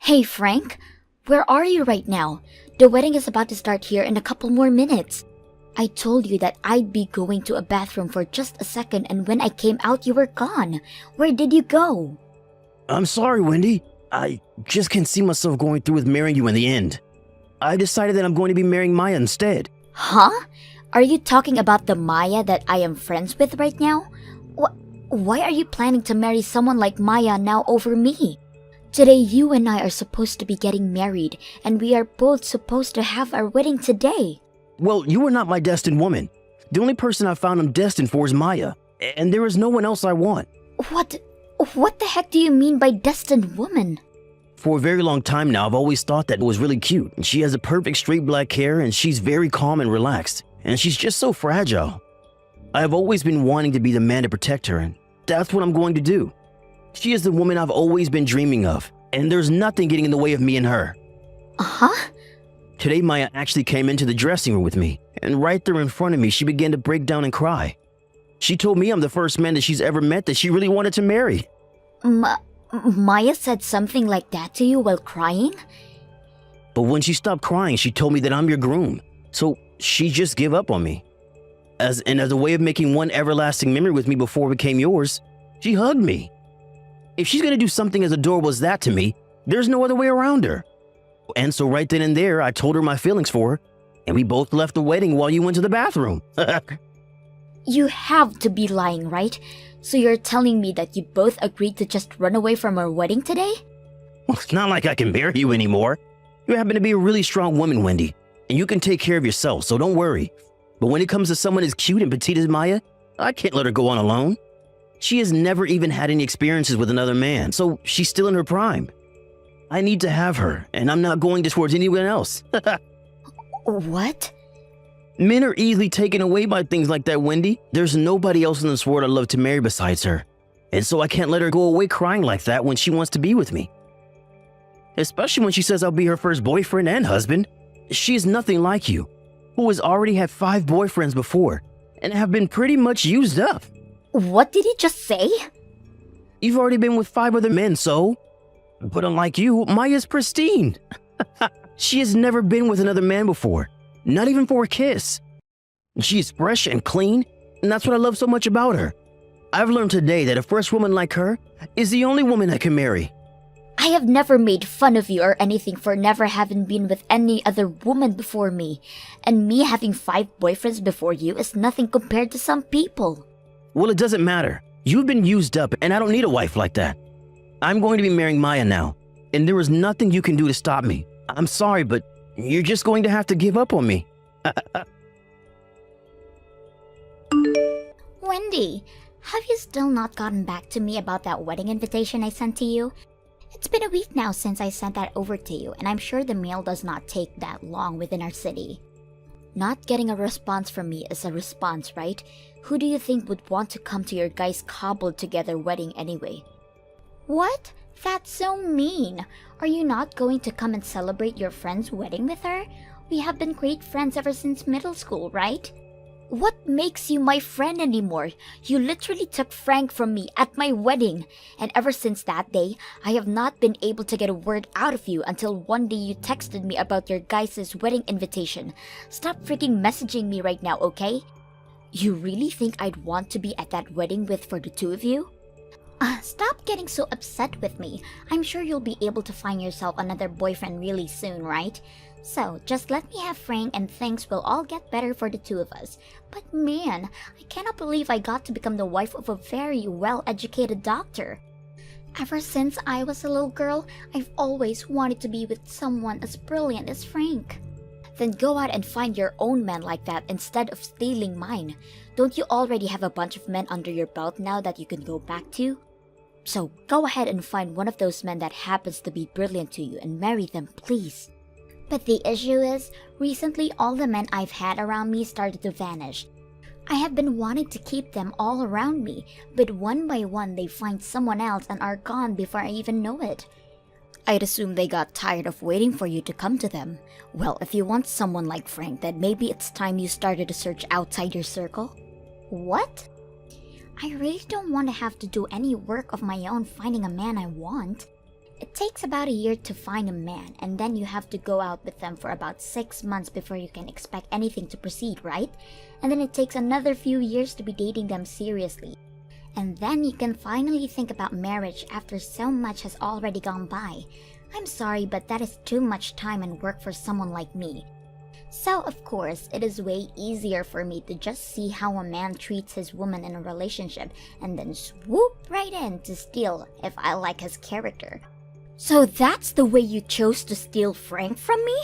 Hey Frank, where are you right now? The wedding is about to start here in a couple more minutes. I told you that I'd be going to a bathroom for just a second, and when I came out you were gone. Where did you go? I'm sorry, Wendy. I just can't see myself going through with marrying you in the end. I decided that I'm going to be marrying Maya instead. Huh? Are you talking about the Maya that I am friends with right now? Why are you planning to marry someone like Maya now over me? Today you and I are supposed to be getting married, and we are both supposed to have our wedding today. Well, you are not my destined woman. The only person I found I'm destined for is Maya, and there is no one else I want. What the heck do you mean by destined woman? For a very long time now, I've always thought that it was really cute. She has a perfect straight black hair, and she's very calm and relaxed, and she's just so fragile. I have always been wanting to be the man to protect her, and that's what I'm going to do. She is the woman I've always been dreaming of, and there's nothing getting in the way of me and her. Uh-huh? Today, Maya actually came into the dressing room with me, and right there in front of me, she began to break down and cry. She told me I'm the first man that she's ever met that she really wanted to marry. Maya said something like that to you while crying? But when she stopped crying, she told me that I'm your groom, so she just gave up on me. As a way of making one everlasting memory with me before it became yours, she hugged me. If she's gonna do something as adorable as that to me, there's no other way around her. And so right then and there, I told her my feelings for her, and we both left the wedding while you went to the bathroom. You have to be lying, right? So you're telling me that you both agreed to just run away from our wedding today? Well, it's not like I can marry you anymore. You happen to be a really strong woman, Wendy, and you can take care of yourself, so don't worry. But when it comes to someone as cute and petite as Maya, I can't let her go on alone. She has never even had any experiences with another man, so she's still in her prime. I need to have her, and I'm not going towards anyone else. What? Men are easily taken away by things like that, Wendy. There's nobody else in this world I'd love to marry besides her. And so I can't let her go away crying like that when she wants to be with me. Especially when she says I'll be her first boyfriend and husband. She is nothing like you, who has already had 5 boyfriends before, and have been pretty much used up. What did he just say? You've already been with 5 other men, so? But unlike you, Maya's pristine. She has never been with another man before, not even for a kiss. She's fresh and clean, and that's what I love so much about her. I've learned today that a fresh woman like her is the only woman I can marry. I have never made fun of you or anything for never having been with any other woman before me, and me having 5 boyfriends before you is nothing compared to some people. Well, it doesn't matter. You've been used up, and I don't need a wife like that. I'm going to be marrying Maya now, and there is nothing you can do to stop me. I'm sorry, but you're just going to have to give up on me. Wendy, have you still not gotten back to me about that wedding invitation I sent to you? It's been a week now since I sent that over to you, and I'm sure the mail does not take that long within our city. Not getting a response from me is a response, right? Who do you think would want to come to your guys' cobbled together wedding anyway? What? That's so mean. Are you not going to come and celebrate your friend's wedding with her? We have been great friends ever since middle school, right? What makes you my friend anymore? You literally took Frank from me at my wedding. And ever since that day, I have not been able to get a word out of you until one day you texted me about your guys' wedding invitation. Stop freaking messaging me right now, okay? You really think I'd want to be at that wedding for the 2 of you? Stop getting so upset with me. I'm sure you'll be able to find yourself another boyfriend really soon, right? So, just let me have Frank and things will all get better for the 2 of us. But man, I cannot believe I got to become the wife of a very well-educated doctor. Ever since I was a little girl, I've always wanted to be with someone as brilliant as Frank. Then go out and find your own man like that instead of stealing mine. Don't you already have a bunch of men under your belt now that you can go back to? So go ahead and find one of those men that happens to be brilliant to you and marry them, please. But the issue is, recently all the men I've had around me started to vanish. I have been wanting to keep them all around me, but one by one they find someone else and are gone before I even know it. I'd assume they got tired of waiting for you to come to them. Well, if you want someone like Frank, then maybe it's time you started a search outside your circle. What? I really don't want to have to do any work of my own finding a man I want. It takes about a year to find a man, and then you have to go out with them for about 6 months before you can expect anything to proceed, right? And then it takes another few years to be dating them seriously. And then you can finally think about marriage after so much has already gone by. I'm sorry, but that is too much time and work for someone like me. So, of course, it is way easier for me to just see how a man treats his woman in a relationship and then swoop right in to steal if I like his character. So that's the way you chose to steal Frank from me?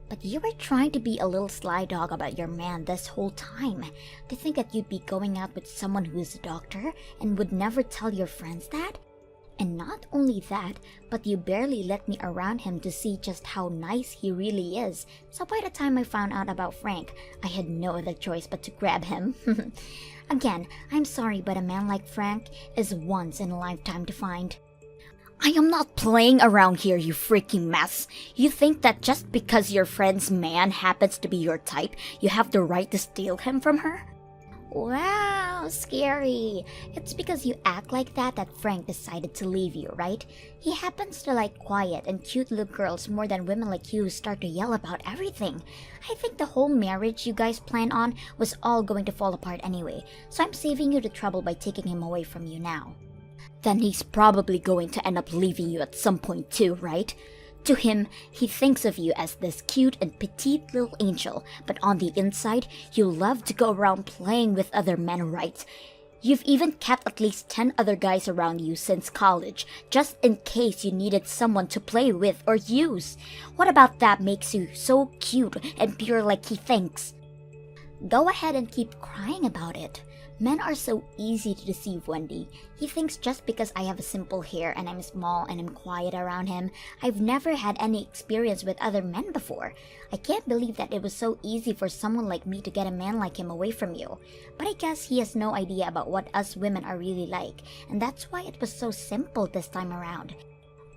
But you were trying to be a little sly dog about your man this whole time. To think that you'd be going out with someone who is a doctor and would never tell your friends that? And not only that, but you barely let me around him to see just how nice he really is. So by the time I found out about Frank, I had no other choice but to grab him. Again, I'm sorry, but a man like Frank is once in a lifetime to find. I am not playing around here, you freaking mess. You think that just because your friend's man happens to be your type, you have the right to steal him from her? Wow, scary. It's because you act like that Frank decided to leave you, right? He happens to like quiet and cute little girls more than women like you who start to yell about everything. I think the whole marriage you guys planned on was all going to fall apart anyway, so I'm saving you the trouble by taking him away from you now. Then he's probably going to end up leaving you at some point too, right? To him, he thinks of you as this cute and petite little angel, but on the inside, you love to go around playing with other men, right? You've even kept at least 10 other guys around you since college, just in case you needed someone to play with or use. What about that makes you so cute and pure like he thinks? Go ahead and keep crying about it. Men are so easy to deceive, Wendy. He thinks just because I have simple hair and I'm small and I'm quiet around him, I've never had any experience with other men before. I can't believe that it was so easy for someone like me to get a man like him away from you. But I guess he has no idea about what us women are really like, and that's why it was so simple this time around.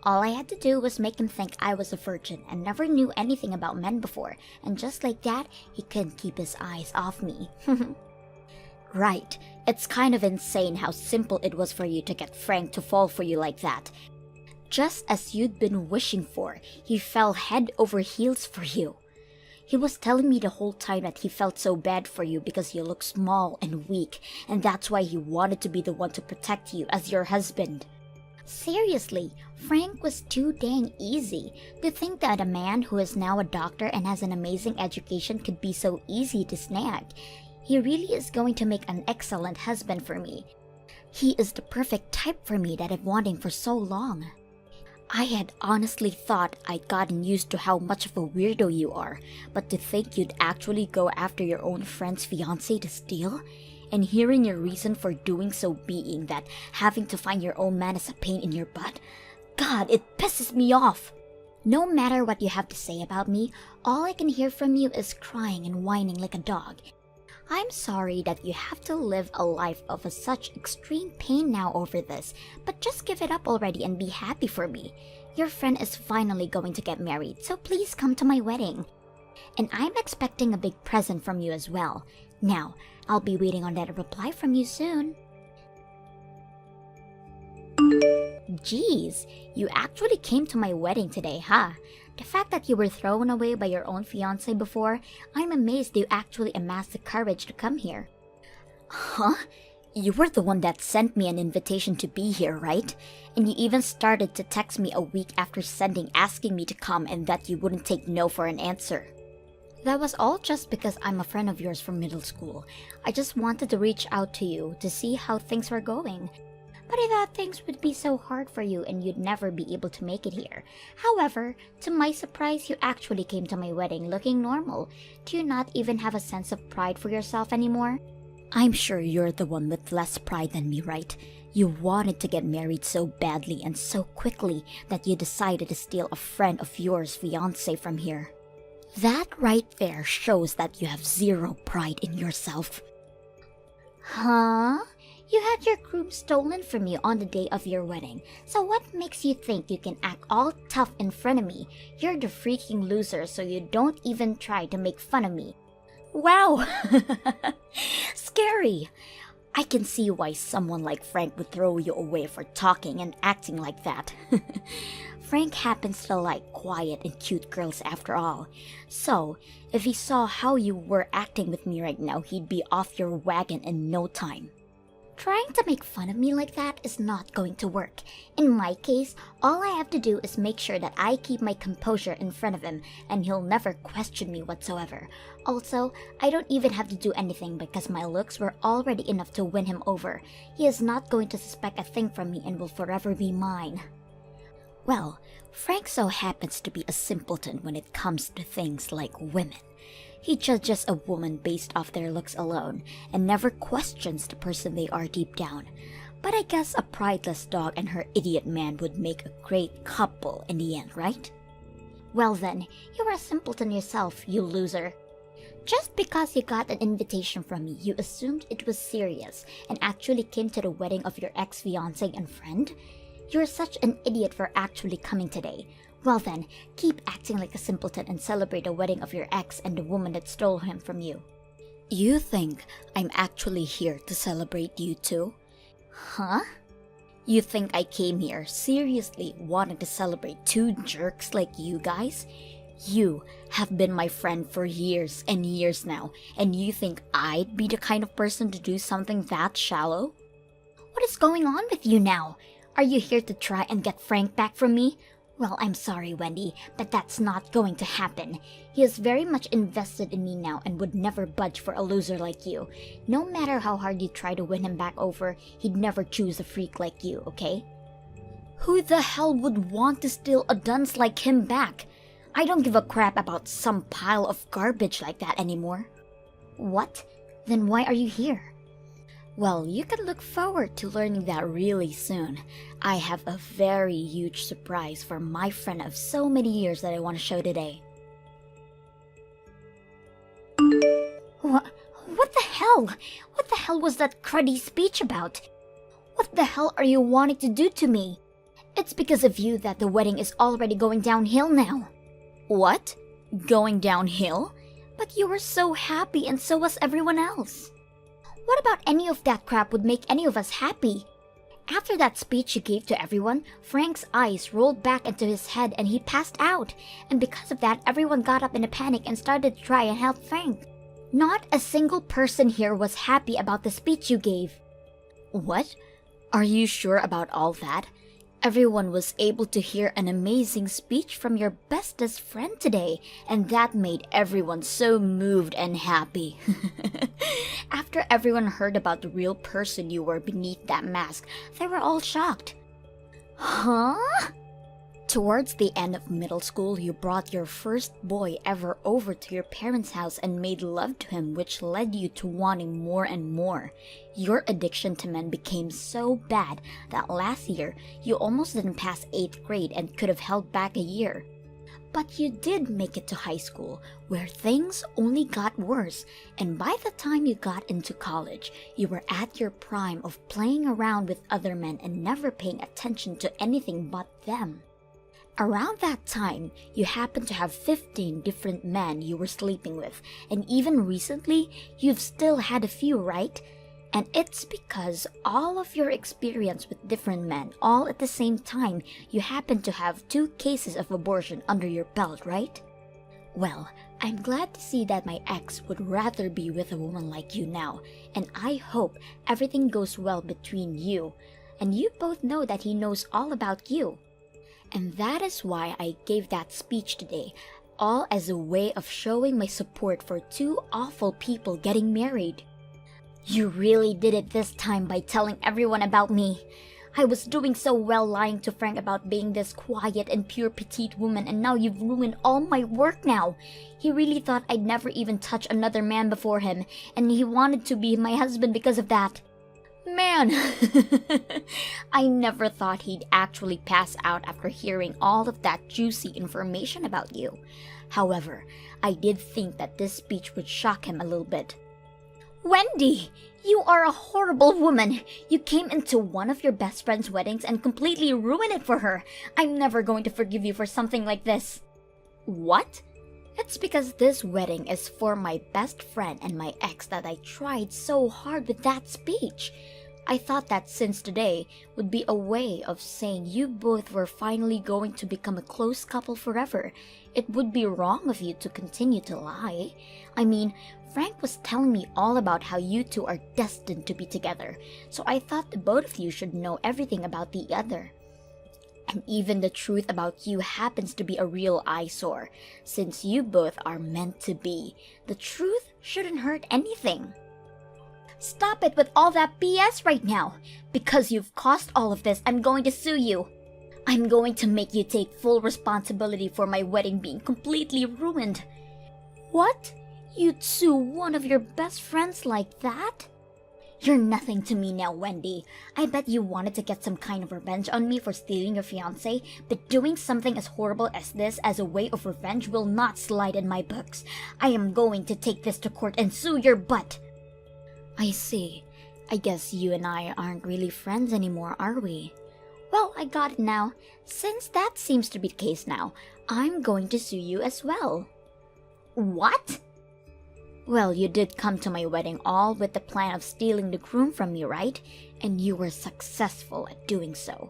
All I had to do was make him think I was a virgin and never knew anything about men before, and just like that, he couldn't keep his eyes off me. Right, it's kind of insane how simple it was for you to get Frank to fall for you like that. Just as you'd been wishing for, he fell head over heels for you. He was telling me the whole time that he felt so bad for you because you look small and weak, and that's why he wanted to be the one to protect you as your husband. Seriously, Frank was too dang easy. To think that a man who is now a doctor and has an amazing education could be so easy to snag. He really is going to make an excellent husband for me. He is the perfect type for me that I've wanting for so long. I had honestly thought I'd gotten used to how much of a weirdo you are, but to think you'd actually go after your own friend's fiancé to steal? And hearing your reason for doing so being that having to find your own man is a pain in your butt? God, it pisses me off! No matter what you have to say about me, all I can hear from you is crying and whining like a dog. I'm sorry that you have to live a life of such extreme pain now over this, but just give it up already and be happy for me. Your friend is finally going to get married, so please come to my wedding. And I'm expecting a big present from you as well. Now, I'll be waiting on that reply from you soon. Geez, you actually came to my wedding today, huh? The fact that you were thrown away by your own fiancé before, I'm amazed you actually amassed the courage to come here. Huh? You were the one that sent me an invitation to be here, right? And you even started to text me a week after sending asking me to come and that you wouldn't take no for an answer. That was all just because I'm a friend of yours from middle school. I just wanted to reach out to you to see how things were going. But I thought things would be so hard for you and you'd never be able to make it here. However, to my surprise, you actually came to my wedding looking normal. Do you not even have a sense of pride for yourself anymore? I'm sure you're the one with less pride than me, right? You wanted to get married so badly and so quickly that you decided to steal a friend of yours' fiancé from here. That right there shows that you have zero pride in yourself. Huh? You had your groom stolen from you on the day of your wedding, so what makes you think you can act all tough in front of me? You're the freaking loser, so you don't even try to make fun of me. Wow! Scary! I can see why someone like Frank would throw you away for talking and acting like that. Frank happens to like quiet and cute girls after all. So, if he saw how you were acting with me right now, he'd be off your wagon in no time. Trying to make fun of me like that is not going to work. In my case, all I have to do is make sure that I keep my composure in front of him, and he'll never question me whatsoever. Also, I don't even have to do anything because my looks were already enough to win him over. He is not going to suspect a thing from me and will forever be mine. Well, Frank so happens to be a simpleton when it comes to things like women. He judges a woman based off their looks alone and never questions the person they are deep down. But I guess a prideless dog and her idiot man would make a great couple in the end, right? Well then, you're a simpleton yourself, you loser. Just because you got an invitation from me, you assumed it was serious and actually came to the wedding of your ex-fiancé and friend? You're such an idiot for actually coming today. Well then, keep acting like a simpleton and celebrate the wedding of your ex and the woman that stole him from you. You think I'm actually here to celebrate you too? Huh? You think I came here seriously wanting to celebrate two jerks like you guys? You have been my friend for years and years now, and you think I'd be the kind of person to do something that shallow? What is going on with you now? Are you here to try and get Frank back from me? Well, I'm sorry, Wendy, but that's not going to happen. He is very much invested in me now and would never budge for a loser like you. No matter how hard you try to win him back over, he'd never choose a freak like you, okay? Who the hell would want to steal a dunce like him back? I don't give a crap about some pile of garbage like that anymore. What? Then why are you here? Well, you can look forward to learning that really soon. I have a very huge surprise for my friend of so many years that I want to show today. What the hell? What the hell was that cruddy speech about? What the hell are you wanting to do to me? It's because of you that the wedding is already going downhill now. What? Going downhill? But you were so happy and so was everyone else. What about any of that crap would make any of us happy? After that speech you gave to everyone, Frank's eyes rolled back into his head and he passed out. And because of that, everyone got up in a panic and started to try and help Frank. Not a single person here was happy about the speech you gave. What? Are you sure about all that? Everyone was able to hear an amazing speech from your bestest friend today, and that made everyone so moved and happy. After everyone heard about the real person you were beneath that mask, they were all shocked. Huh? Towards the end of middle school, you brought your first boy ever over to your parents' house and made love to him, which led you to wanting more and more. Your addiction to men became so bad that last year, you almost didn't pass 8th grade and could have held back a year. But you did make it to high school, where things only got worse, and by the time you got into college, you were at your prime of playing around with other men and never paying attention to anything but them. Around that time, you happened to have 15 different men you were sleeping with, and even recently, you've still had a few, right? And it's because all of your experience with different men, all at the same time, you happen to have 2 cases of abortion under your belt, right? Well, I'm glad to see that my ex would rather be with a woman like you now, and I hope everything goes well between you, and you both know that he knows all about you. And that is why I gave that speech today, all as a way of showing my support for 2 awful people getting married. You really did it this time by telling everyone about me. I was doing so well lying to Frank about being this quiet and pure petite woman, and now you've ruined all my work now. He really thought I'd never even touch another man before him, and he wanted to be my husband because of that. Man, I never thought he'd actually pass out after hearing all of that juicy information about you. However, I did think that this speech would shock him a little bit. Wendy, you are a horrible woman. You came into one of your best friend's weddings and completely ruined it for her. I'm never going to forgive you for something like this. What? It's because this wedding is for my best friend and my ex that I tried so hard with that speech. I thought that since today would be a way of saying you both were finally going to become a close couple forever, it would be wrong of you to continue to lie. I mean, Frank was telling me all about how you two are destined to be together, so I thought the both of you should know everything about the other. And even the truth about you happens to be a real eyesore, since you both are meant to be. The truth shouldn't hurt anything. Stop it with all that BS right now. Because you've caused all of this, I'm going to sue you. I'm going to make you take full responsibility for my wedding being completely ruined. What? You'd sue one of your best friends like that? You're nothing to me now, Wendy. I bet you wanted to get some kind of revenge on me for stealing your fiancé, but doing something as horrible as this as a way of revenge will not slide in my books. I am going to take this to court and sue your butt. I see. I guess you and I aren't really friends anymore, are we? Well, I got it now. Since that seems to be the case now, I'm going to sue you as well. What? Well, you did come to my wedding all with the plan of stealing the groom from me, right? And you were successful at doing so.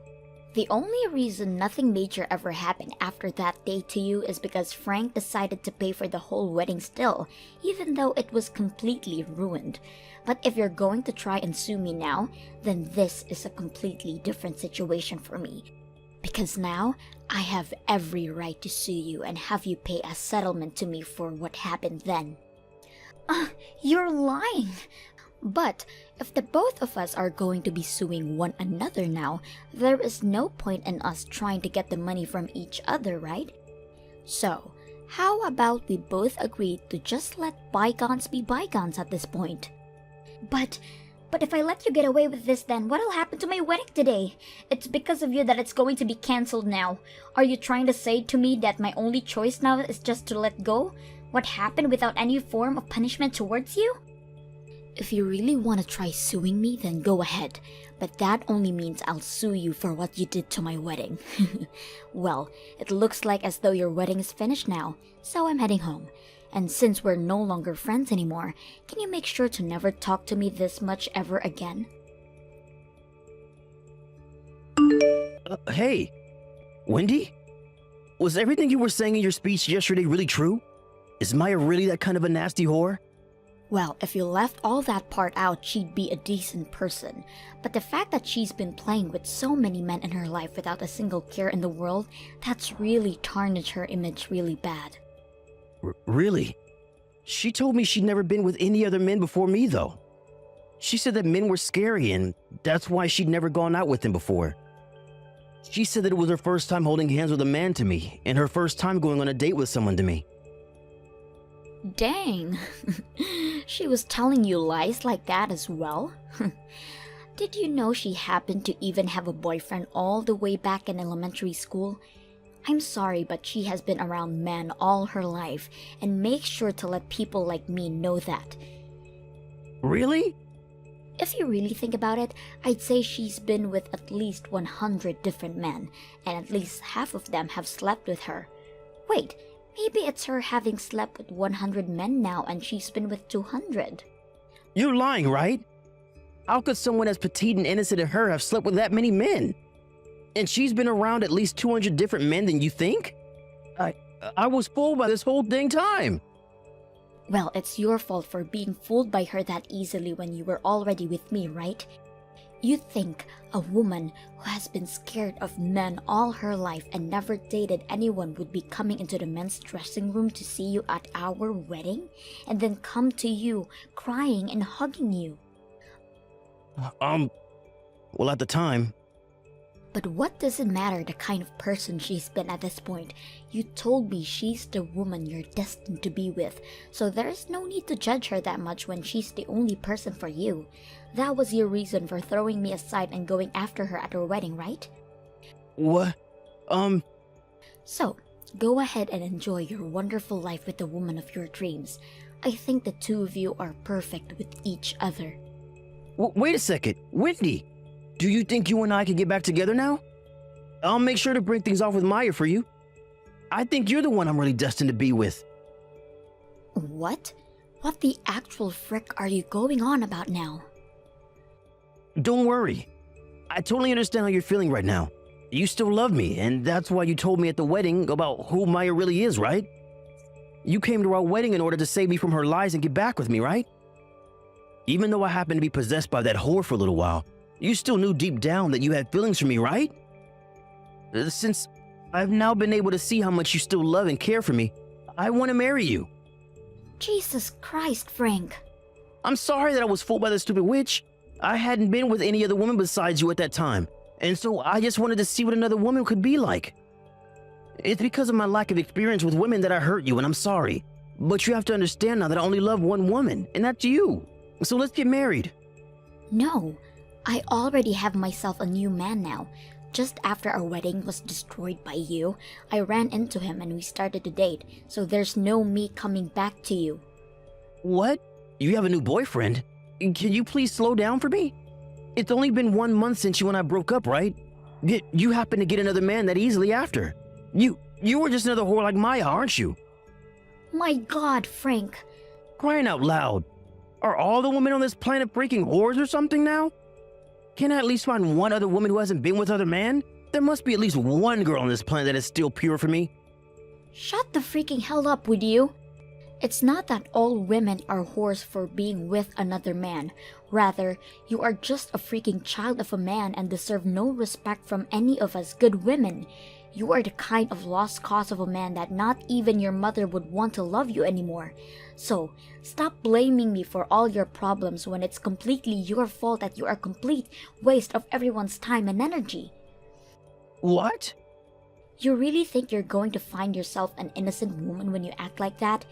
The only reason nothing major ever happened after that day to you is because Frank decided to pay for the whole wedding still, even though it was completely ruined. But if you're going to try and sue me now, then this is a completely different situation for me. Because now, I have every right to sue you and have you pay a settlement to me for what happened then. You're lying. But if the both of us are going to be suing one another now, there is no point in us trying to get the money from each other, right? So, how about we both agree to just let bygones be bygones at this point? But if I let you get away with this, then what'll happen to my wedding today? It's because of you that it's going to be cancelled now. Are you trying to say to me that my only choice now is just to let go? What happened without any form of punishment towards you? If you really want to try suing me, then go ahead. But that only means I'll sue you for what you did to my wedding. Well, it looks like as though your wedding is finished now, so I'm heading home. And since we're no longer friends anymore, can you make sure to never talk to me this much ever again? Hey, Wendy? Was everything you were saying in your speech yesterday really true? Is Maya really that kind of a nasty whore? Well, if you left all that part out, she'd be a decent person. But the fact that she's been playing with so many men in her life without a single care in the world, that's really tarnished her image really bad. Really? She told me she'd never been with any other men before me, though. She said that men were scary and that's why she'd never gone out with them before. She said that it was her first time holding hands with a man to me and her first time going on a date with someone to me. Dang. She was telling you lies like that as well? Did you know she happened to even have a boyfriend all the way back in elementary school? I'm sorry, but she has been around men all her life and makes sure to let people like me know that. Really? If you really think about it, I'd say she's been with at least 100 different men, and at least half of them have slept with her. Wait, maybe it's her having slept with 100 men now and she's been with 200. You're lying, right? How could someone as petite and innocent as her have slept with that many men? And she's been around at least 200 different men than you think? I was fooled by this whole dang time. Well, it's your fault for being fooled by her that easily when you were already with me, right? You think a woman who has been scared of men all her life and never dated anyone would be coming into the men's dressing room to see you at our wedding and then come to you crying and hugging you? Well, at the time. But what does it matter the kind of person she's been at this point? You told me she's the woman you're destined to be with, so there's no need to judge her that much when she's the only person for you. That was your reason for throwing me aside and going after her at her wedding, right? What? So, go ahead and enjoy your wonderful life with the woman of your dreams. I think the two of you are perfect with each other. Wait a second, Wendy. Do you think you and I can get back together now? I'll make sure to break things off with Maya for you. I think you're the one I'm really destined to be with. What? What the actual frick are you going on about now? Don't worry. I totally understand how you're feeling right now. You still love me, and that's why you told me at the wedding about who Maya really is, right? You came to our wedding in order to save me from her lies and get back with me, right? Even though I happened to be possessed by that whore for a little while, you still knew deep down that you had feelings for me, right? Since I've now been able to see how much you still love and care for me, I want to marry you. Jesus Christ, Frank. I'm sorry that I was fooled by the stupid witch. I hadn't been with any other woman besides you at that time, and so I just wanted to see what another woman could be like. It's because of my lack of experience with women that I hurt you, and I'm sorry. But you have to understand now that I only love one woman, and that's you. So let's get married. No, I already have myself a new man now. Just after our wedding was destroyed by you, I ran into him and we started to date, so there's no me coming back to you. What? You have a new boyfriend? Can you please slow down for me? It's only been 1 month since you and I broke up, right? Yet you happen to get another man that easily after. You were just another whore like Maya, aren't you? My God, Frank. Crying out loud. Are all the women on this planet freaking whores or something now? Can I at least find one other woman who hasn't been with other man? There must be at least one girl on this planet that is still pure for me. Shut the freaking hell up, would you? It's not that all women are whores for being with another man. Rather, you are just a freaking child of a man and deserve no respect from any of us good women. You are the kind of lost cause of a man that not even your mother would want to love you anymore. So, stop blaming me for all your problems when it's completely your fault that you are a complete waste of everyone's time and energy. What? You really think you're going to find yourself an innocent woman when you act like that?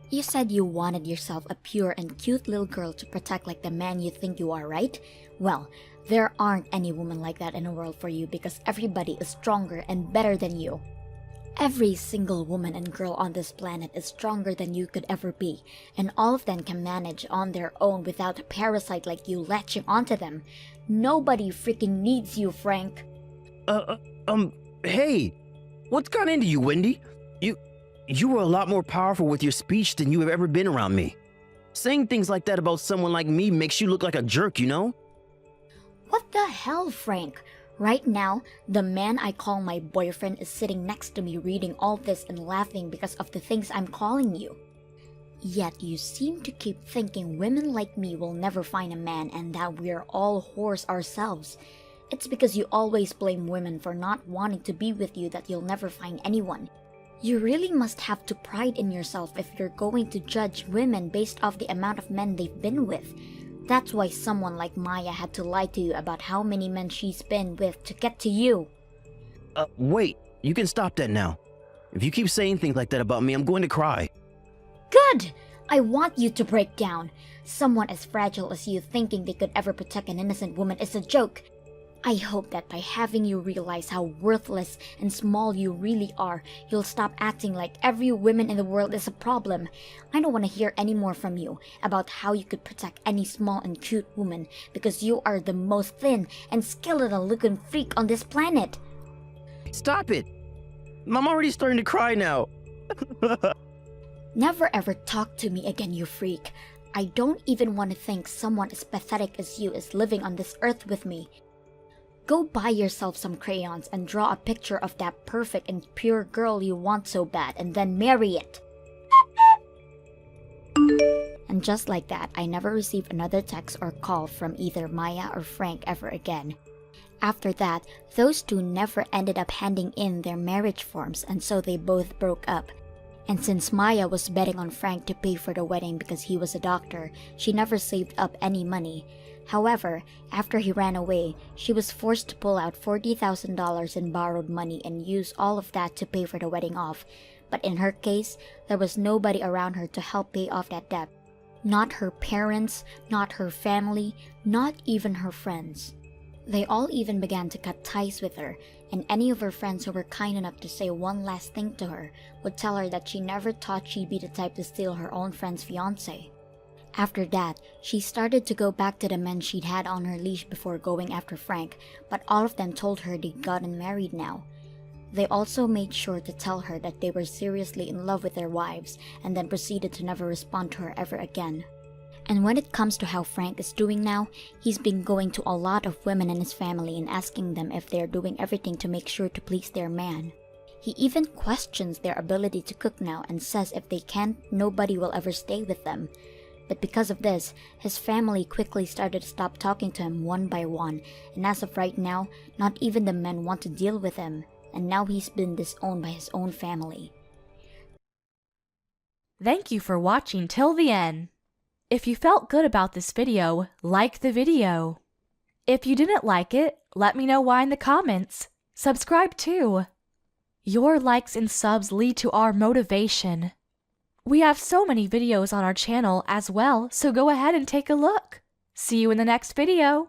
You said you wanted yourself a pure and cute little girl to protect like the man you think you are, right? Well, there aren't any women like that in the world for you because everybody is stronger and better than you. Every single woman and girl on this planet is stronger than you could ever be, and all of them can manage on their own without a parasite like you latching onto them. Nobody freaking needs you, Frank. Hey, what's got into you, Wendy? You were a lot more powerful with your speech than you have ever been around me. Saying things like that about someone like me makes you look like a jerk, you know? What the hell, Frank? Right now, the man I call my boyfriend is sitting next to me reading all this and laughing because of the things I'm calling you. Yet you seem to keep thinking women like me will never find a man and that we're all whores ourselves. It's because you always blame women for not wanting to be with you that you'll never find anyone. You really must have to pride in yourself if you're going to judge women based off the amount of men they've been with. That's why someone like Maya had to lie to you about how many men she's been with to get to you. Wait, you can stop that now. If you keep saying things like that about me, I'm going to cry. Good! I want you to break down. Someone as fragile as you thinking they could ever protect an innocent woman is a joke. I hope that by having you realize how worthless and small you really are, you'll stop acting like every woman in the world is a problem. I don't want to hear any more from you about how you could protect any small and cute woman because you are the most thin and skeletal-looking freak on this planet. Stop it! I'm already starting to cry now. Never ever talk to me again, you freak. I don't even want to think someone as pathetic as you is living on this earth with me. Go buy yourself some crayons and draw a picture of that perfect and pure girl you want so bad and then marry it. And just like that, I never received another text or call from either Maya or Frank ever again. After that, those two never ended up handing in their marriage forms and so they both broke up. And since Maya was betting on Frank to pay for the wedding because he was a doctor, she never saved up any money. However, after he ran away, she was forced to pull out $40,000 in borrowed money and use all of that to pay for the wedding off. But in her case, there was nobody around her to help pay off that debt. Not her parents, not her family, not even her friends. They all even began to cut ties with her, and any of her friends who were kind enough to say one last thing to her would tell her that she never thought she'd be the type to steal her own friend's fiancé. After that, she started to go back to the men she'd had on her leash before going after Frank, but all of them told her they'd gotten married now. They also made sure to tell her that they were seriously in love with their wives and then proceeded to never respond to her ever again. And when it comes to how Frank is doing now, he's been going to a lot of women in his family and asking them if they're doing everything to make sure to please their man. He even questions their ability to cook now and says if they can't, nobody will ever stay with them. But because of this, his family quickly started to stop talking to him one by one, and as of right now, not even the men want to deal with him, and now he's been disowned by his own family. Thank you for watching till the end. If you felt good about this video, like the video. If you didn't like it, let me know why in the comments. Subscribe too. Your likes and subs lead to our motivation. We have so many videos on our channel as well, so go ahead and take a look. See you in the next video.